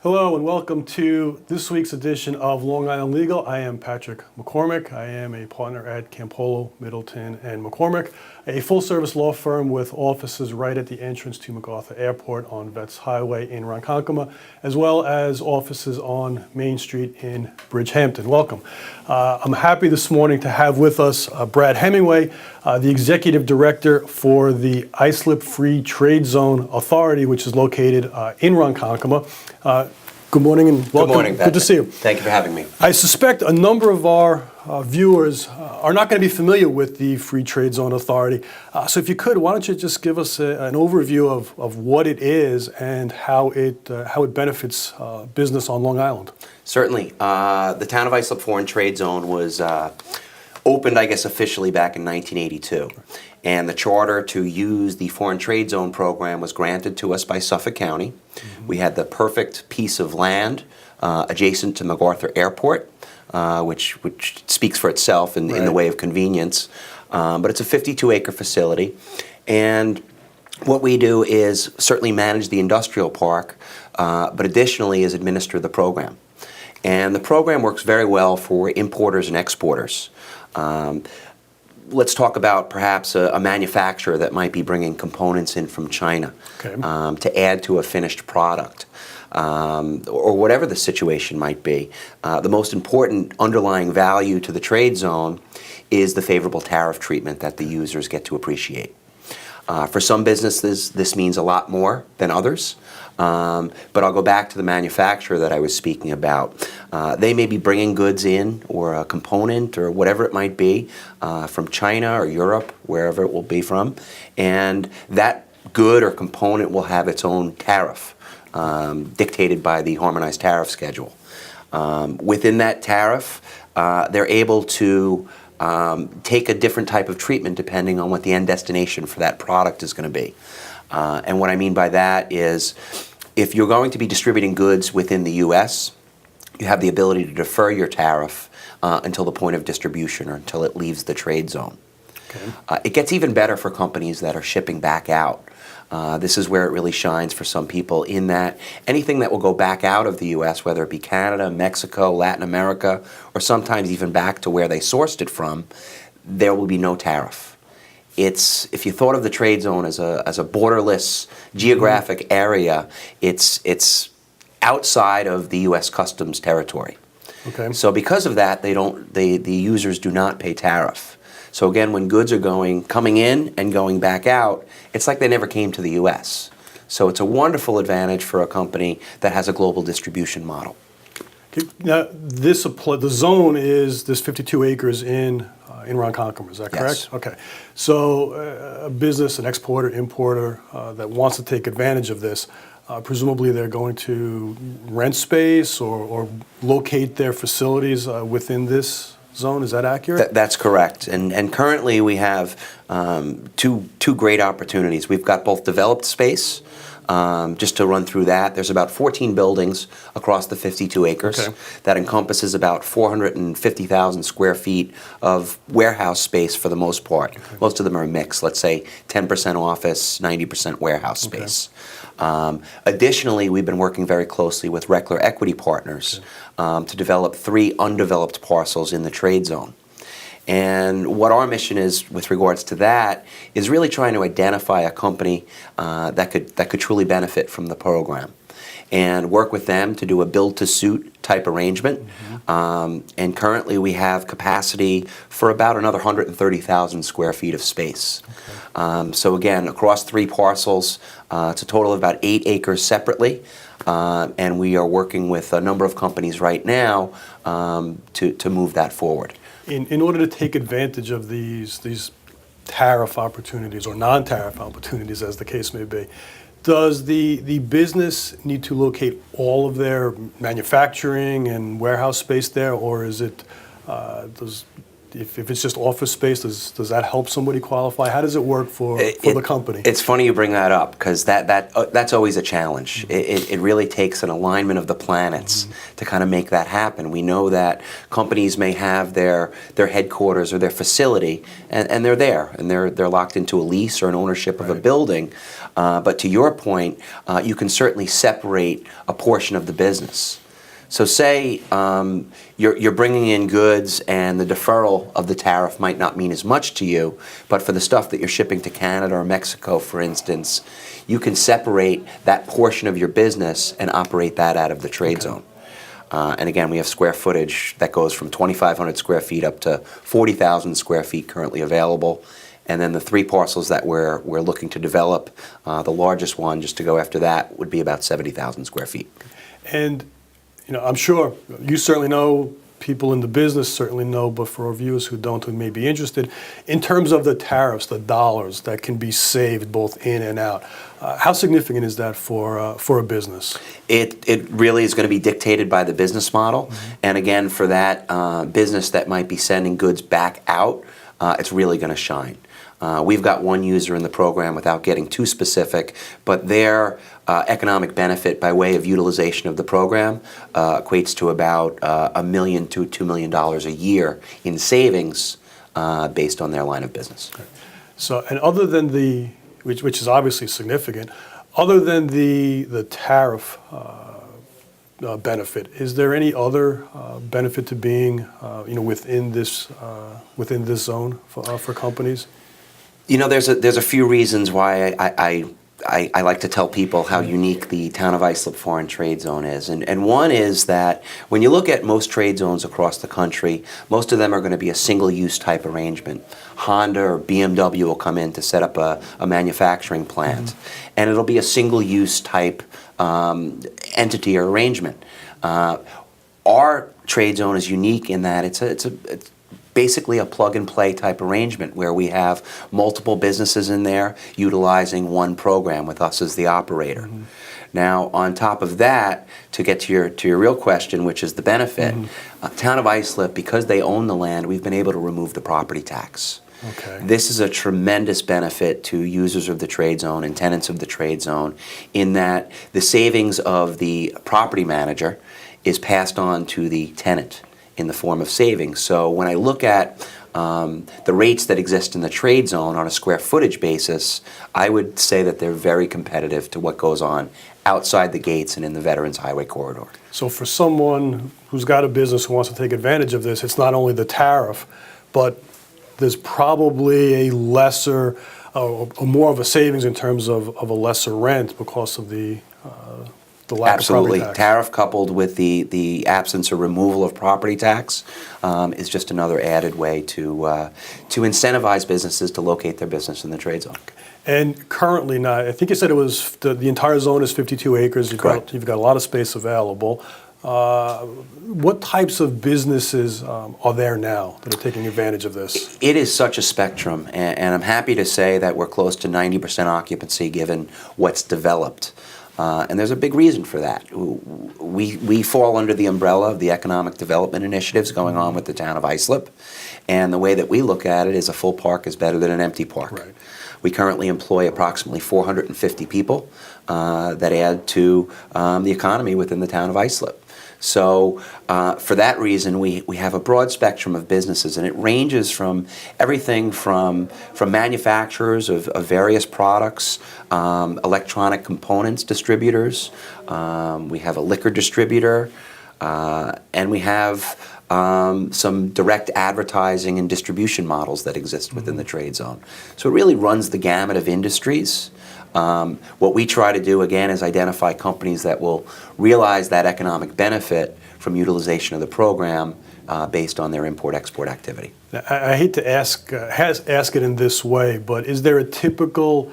Hello and welcome to this week's edition of Long Island Legal. I am Patrick McCormick. I am a partner at Campolo, Middleton McCormick, a full-service law firm with offices right at the entrance to MacArthur Airport on Vets Highway in Ronkonkoma, as well as offices on Main Street in Bridgehampton. Welcome. I'm happy this morning to have with us Brad Hemingway, the Executive Director for the Islip Free Trade Zone Authority, which is located in Ronkonkoma. Good morning and welcome. Good morning, Patrick. Good to see you. Thank you for having me. I suspect a number of our viewers are not going to be familiar with the Free Trade Zone Authority. So if you could, why don't you just give us an overview of what it is and how it benefits business on Long Island? Certainly. The town of Islip Foreign Trade Zone was opened, I guess, officially back in 1982. And the charter to use the Foreign Trade Zone program was granted to us by Suffolk County. Mm-hmm. We had the perfect piece of land adjacent to MacArthur Airport, which speaks for itself in the way of convenience. But it's a 52-acre facility. And what we do is certainly manage the industrial park, but additionally is administer the program. And the program works very well for importers and exporters. Let's talk about perhaps a manufacturer that might be bringing components in from China to add to a finished product, or whatever the situation might be. The most important underlying value to the trade zone is the favorable tariff treatment that the users get to appreciate. For some businesses, this means a lot more than others. But I'll go back to the manufacturer that I was speaking about. They may be bringing goods in, or a component, or whatever it might be, from China or Europe, wherever it will be from, and that good or component will have its own tariff, dictated by the harmonized tariff schedule. Within that tariff, they're able to take a different type of treatment depending on what the end destination for that product is going to be. And what I mean by that is, if you're going to be distributing goods within the U.S., you have the ability to defer your tariff until the point of distribution or until it leaves the trade zone. Okay. It gets even better for companies that are shipping back out. This is where it really shines for some people, in that anything that will go back out of the U.S., whether it be Canada, Mexico, Latin America, or sometimes even back to where they sourced it from, there will be no tariff. If you thought of the trade zone as a borderless geographic area, it's outside of the U.S. Customs territory. Okay. So because of that, the users do not pay tariff. So again, when goods are coming in and going back out, it's like they never came to the U.S. So it's a wonderful advantage for a company that has a global distribution model. Now, the zone is this 52 acres in Ronkonkoma, is that correct? Yes. Okay. So a business, an exporter, importer that wants to take advantage of this, presumably they're going to rent space or locate their facilities within this zone. Is that accurate? That's correct. And currently we have two great opportunities. We've got both developed space. Just to run through that, there's about 14 buildings across the 52 acres. Okay. That encompasses about 450,000 square feet of warehouse space for the most part. Okay. Most of them are mixed, let's say 10% office, 90% warehouse space. Okay. Additionally, we've been working very closely with Reckler Equity Partners to develop 3 undeveloped parcels in the trade zone. And what our mission is with regards to that is really trying to identify a company that could truly benefit from the program, and work with them to do a build-to-suit type arrangement. Mm-hmm. And currently we have capacity for about another 130,000 square feet of space. Okay. So again, across 3 parcels, it's a total of about 8 acres separately. And we are working with a number of companies right now to move that forward. In order to take advantage of these tariff opportunities, or non-tariff opportunities as the case may be, does the business need to locate all of their manufacturing and warehouse space there, or is it does if it's just office space, does that help somebody qualify? How does it work for the company? It's funny you bring that up, because that's always a challenge. It really takes an alignment of the planets to kind of make that happen. We know that companies may have their headquarters or their facility, and they're there, and they're locked into a lease or an ownership of a building. But to your point, you can certainly separate a portion of the business. So say you're bringing in goods and the deferral of the tariff might not mean as much to you, but for the stuff that you're shipping to Canada or Mexico, for instance, you can separate that portion of your business and operate that out of the trade zone. And again, we have square footage that goes from 2,500 square feet up to 40,000 square feet currently available. And then the 3 parcels that we're looking to develop, the largest one, just to go after that, would be about 70,000 square feet. And I'm sure you certainly know, people in the business certainly know, but for our viewers who don't, who may be interested, in terms of the tariffs, the dollars that can be saved both in and out, how significant is that for a business? It really is going to be dictated by the business model. And again, for that business that might be sending goods back out, it's really going to shine. We've got one user in the program, without getting too specific, but their economic benefit by way of utilization of the program equates to about $1 million to $2 million a year in savings based on their line of business. Okay. So, and other than which is obviously significant, other than the tariff benefit, is there any other benefit to being within this zone for companies? There's a few reasons why I like to tell people how unique the town of Islip Foreign Trade Zone is. And one is that when you look at most trade zones across the country, most of them are going to be a single-use type arrangement. Honda or BMW will come in to set up a manufacturing plant, and it'll be a single-use type entity or arrangement. Our trade zone is unique in that it's basically a plug-and-play type arrangement where we have multiple businesses in there utilizing one program with us as the operator. Now, on top of that, to get to your real question, which is the benefit, Town of Islip, because they own the land, we've been able to remove the property tax. Okay. This is a tremendous benefit to users of the trade zone and tenants of the trade zone, in that the savings of the property manager is passed on to the tenant in the form of savings. So when I look at the rates that exist in the trade zone on a square footage basis, I would say that they're very competitive to what goes on outside the gates and in the Veterans Highway Corridor. So for someone who's got a business who wants to take advantage of this, it's not only the tariff, but there's probably a lesser, more of a savings in terms of a lesser rent because of the lack of property tax. Tariff coupled with the absence or removal of property tax is just another added way to incentivize businesses to locate their business in the trade zone. And currently now, I think you said it was the entire zone is 52 acres. Correct. You've got a lot of space available. What types of businesses are there now that are taking advantage of this? It is such a spectrum, and I'm happy to say that we're close to 90% occupancy given what's developed. And there's a big reason for that. We fall under the umbrella of the economic development initiatives going on with the town of Islip, and the way that we look at it is a full park is better than an empty park. Right. We currently employ approximately 450 people that add to the economy within the town of Islip. So for that reason, we have a broad spectrum of businesses, and it ranges from everything from manufacturers of various products, electronic components distributors, we have a liquor distributor, and we have some direct advertising and distribution models that exist within the trade zone. So it really runs the gamut of industries. What we try to do, again, is identify companies that will realize that economic benefit from utilization of the program based on their import-export activity. Now, I hate to ask it in this way, but is there a typical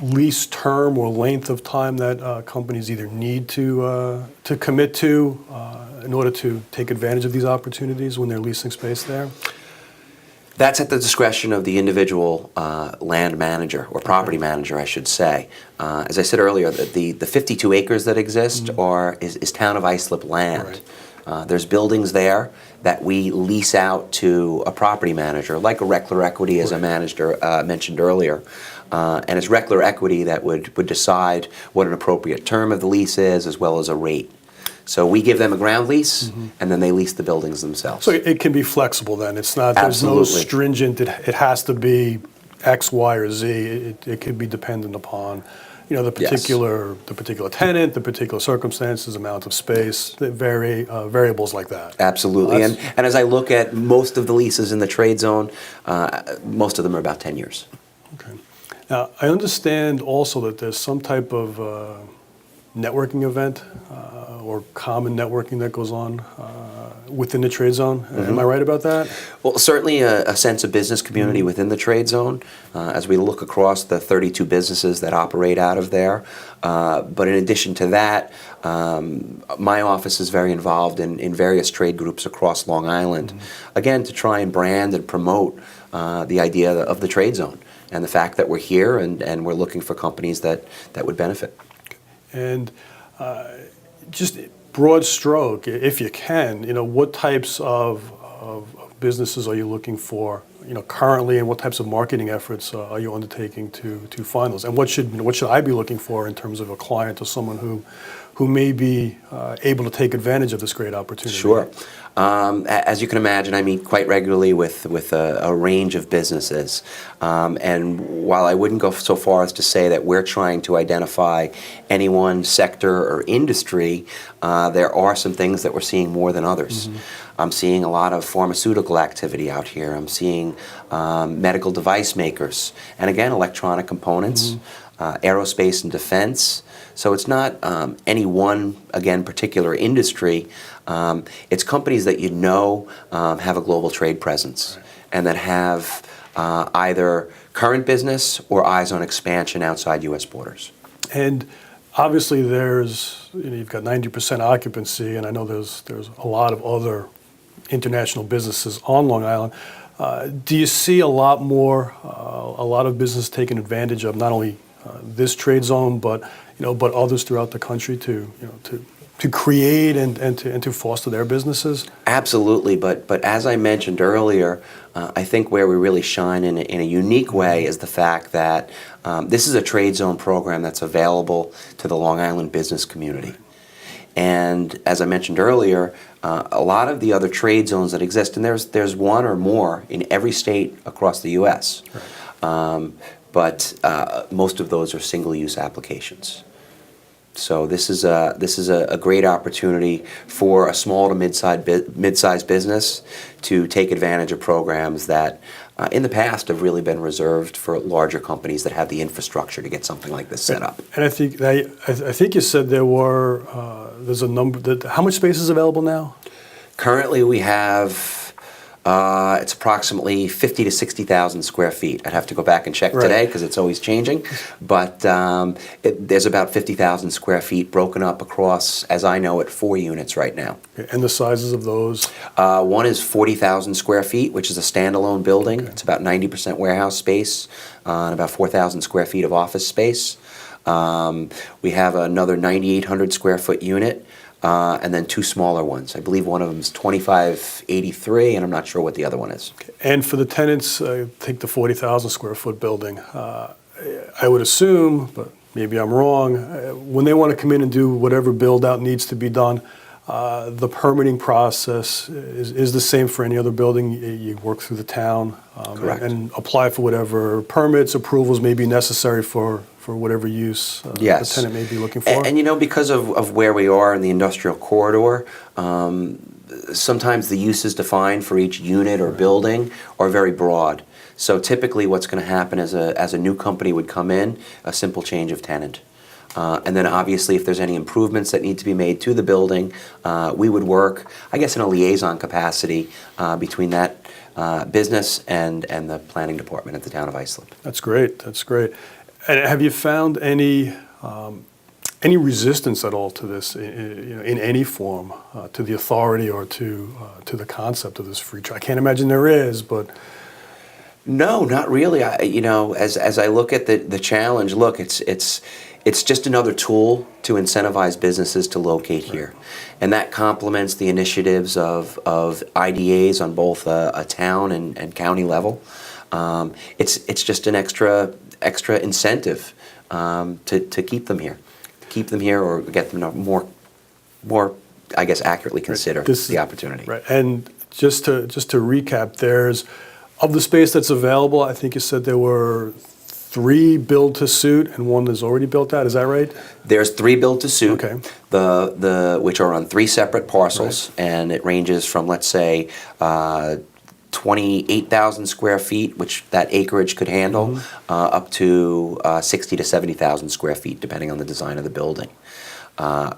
lease term or length of time that companies either need to commit to in order to take advantage of these opportunities when they're leasing space there? That's at the discretion of the individual land manager, or property manager, I should say. As I said earlier, the 52 acres that exist is Town of Islip land. There's buildings there that we lease out to a property manager, like a Reckler Equity, as I mentioned earlier. And it's Reckler Equity that would decide what an appropriate term of the lease is, as well as a rate. So we give them a ground lease, and then they lease the buildings themselves. So it can be flexible then. It's not, there's no Absolutely. stringent, it has to be X, Y, or Z. It can be dependent upon, the particular tenant, the particular circumstances, amount of space, the variables like that. Absolutely. And as I look at most of the leases in the trade zone, most of them are about 10 years. Okay. Now, I understand also that there's some type of networking event or common networking that goes on within the trade zone. Am I right about that? Well, certainly a sense of business community within the trade zone as we look across the 32 businesses that operate out of there. But in addition to that, my office is very involved in various trade groups across Long Island, again, to try and brand and promote the idea of the trade zone and the fact that we're here and we're looking for companies that would benefit. And just broad stroke, if you can, what types of businesses are you looking for, currently, and what types of marketing efforts are you undertaking to find those? And what should I be looking for in terms of a client or someone who may be able to take advantage of this great opportunity? Sure. As you can imagine, I meet quite regularly with a range of businesses. And while I wouldn't go so far as to say that we're trying to identify any one sector or industry, there are some things that we're seeing more than others. I'm seeing a lot of pharmaceutical activity out here. I'm seeing medical device makers, and again, electronic components, aerospace and defense. So it's not any one, again, particular industry. It's companies that have a global trade presence and that have either current business or eyes on expansion outside U.S. borders. And obviously you've got 90% occupancy, and I know there's a lot of other international businesses on Long Island. Do you see a lot of business taking advantage of not only this trade zone, but others throughout the country to create and to foster their businesses? Absolutely, but as I mentioned earlier, I think where we really shine in a unique way is the fact that this is a trade zone program that's available to the Long Island business community. And as I mentioned earlier, a lot of the other trade zones that exist, and there's one or more in every state across the U.S., right. But most of those are single-use applications. So this is a great opportunity for a small to mid-sized business to take advantage of programs that in the past have really been reserved for larger companies that have the infrastructure to get something like this set up. And I think you said there's a number. How much space is available now? Currently, we have. It's approximately 50 to 60,000 square feet. I'd have to go back and check today because it's always changing. But there's about 50,000 square feet broken up across, as I know it, 4 units right now. Okay. And the sizes of those? One is 40,000 square feet, which is a standalone building. Okay. It's about 90% warehouse space and about 4,000 square feet of office space. We have another 9,800 square foot unit. And then 2 smaller ones. I believe one of them is 2583, and I'm not sure what the other one is. Okay. And for the tenants, I think the 40,000 square foot building, I would assume, but maybe I'm wrong, when they want to come in and do whatever build out needs to be done, the permitting process is the same for any other building. You work through the town and apply for whatever permits, approvals may be necessary for whatever use the tenant may be looking for. And because of where we are in the industrial corridor, sometimes the uses defined for each unit or building are very broad. So typically what's going to happen as a new company would come in, a simple change of tenant. And then obviously if there's any improvements that need to be made to the building, we would work, I guess, in a liaison capacity between that business and the planning department at the town of Islip. That's great. That's great. And have you found any resistance at all to this, in any form, to the authority or to the concept of this free trade? I can't imagine there is, but No, not really. As I look at the challenge, look, it's just another tool to incentivize businesses to locate here, and that complements the initiatives of IDAs on both a town and county level. It's just an extra incentive to keep them here, or get them to more, I guess, accurately consider the opportunity. Right, and just to recap, there's, of the space that's available, I think you said there were 3 build to suit and 1 that's already built out. Is that right? There's 3 build to suit, Okay. which are on 3 separate parcels, and it ranges from, let's say, 28,000 square feet, which that acreage could handle, up to 60 to 70,000 square feet, depending on the design of the building.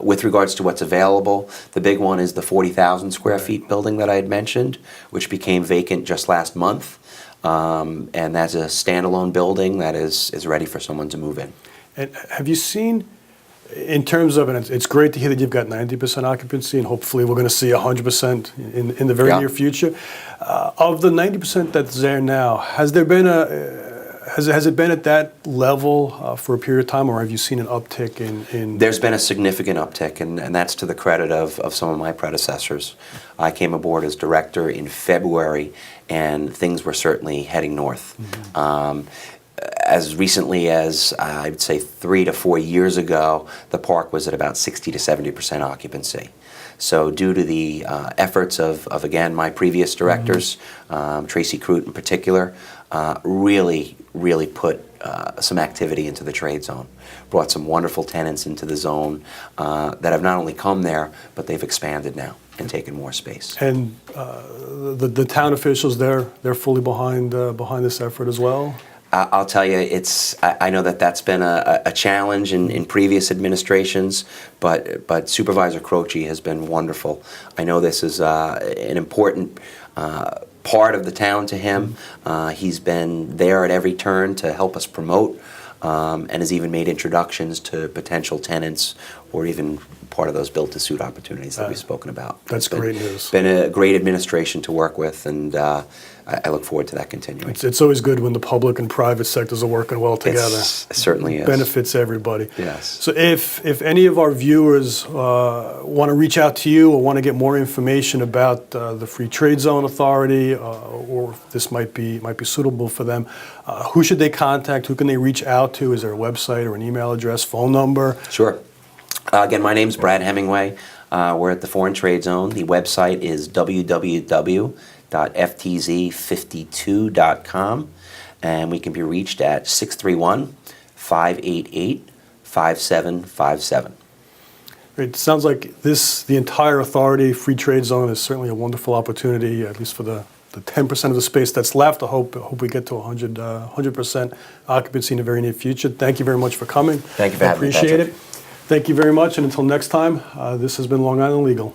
With regards to what's available, the big one is the 40,000 square feet building that I had mentioned, which became vacant just last month. And that's a standalone building that is ready for someone to move in. And have you seen, in terms of, and it's great to hear that you've got 90% occupancy, and hopefully we're going to see 100% in the very near future. Of the 90% that's there now, has there been has it been at that level for a period of time, or have you seen an uptick in? There's been a significant uptick, and that's to the credit of some of my predecessors. I came aboard as director in February, and things were certainly heading north. As recently as, I would say, 3 to 4 years ago, the park was at about 60 to 70% occupancy. So due to the efforts of again, my previous directors, Tracy Crute in particular, really put some activity into the trade zone. Brought some wonderful tenants into the zone that have not only come there, but they've expanded now and taken more space. And the town officials, they're fully behind this effort as well? I'll tell you, I know that's been a challenge in previous administrations, but Supervisor Croce has been wonderful. I know this is an important part of the town to him. He's been there at every turn to help us promote, and has even made introductions to potential tenants, or even part of those built-to-suit opportunities that we've spoken about. That's great news. Been a great administration to work with, and I look forward to that continuing. It's always good when the public and private sectors are working well together. It certainly is. Benefits everybody. Yes. So if any of our viewers want to reach out to you or want to get more information about the Free Trade Zone Authority, or if this might be suitable for them, who should they contact? Who can they reach out to? Is there a website or an email address, phone number? Sure. Again, my name's Brad Hemingway. We're at the Foreign Trade Zone. The website is www.ftz52.com, and we can be reached at 631-588-5757. It sounds like the entire authority, Free Trade Zone, is certainly a wonderful opportunity, at least for the 10% of the space that's left. I hope we get to 100% occupancy in the very near future. Thank you very much for coming. Thank you for having me, Appreciate Patrick. it. Thank you very much, and until next time, this has been Long Island Legal.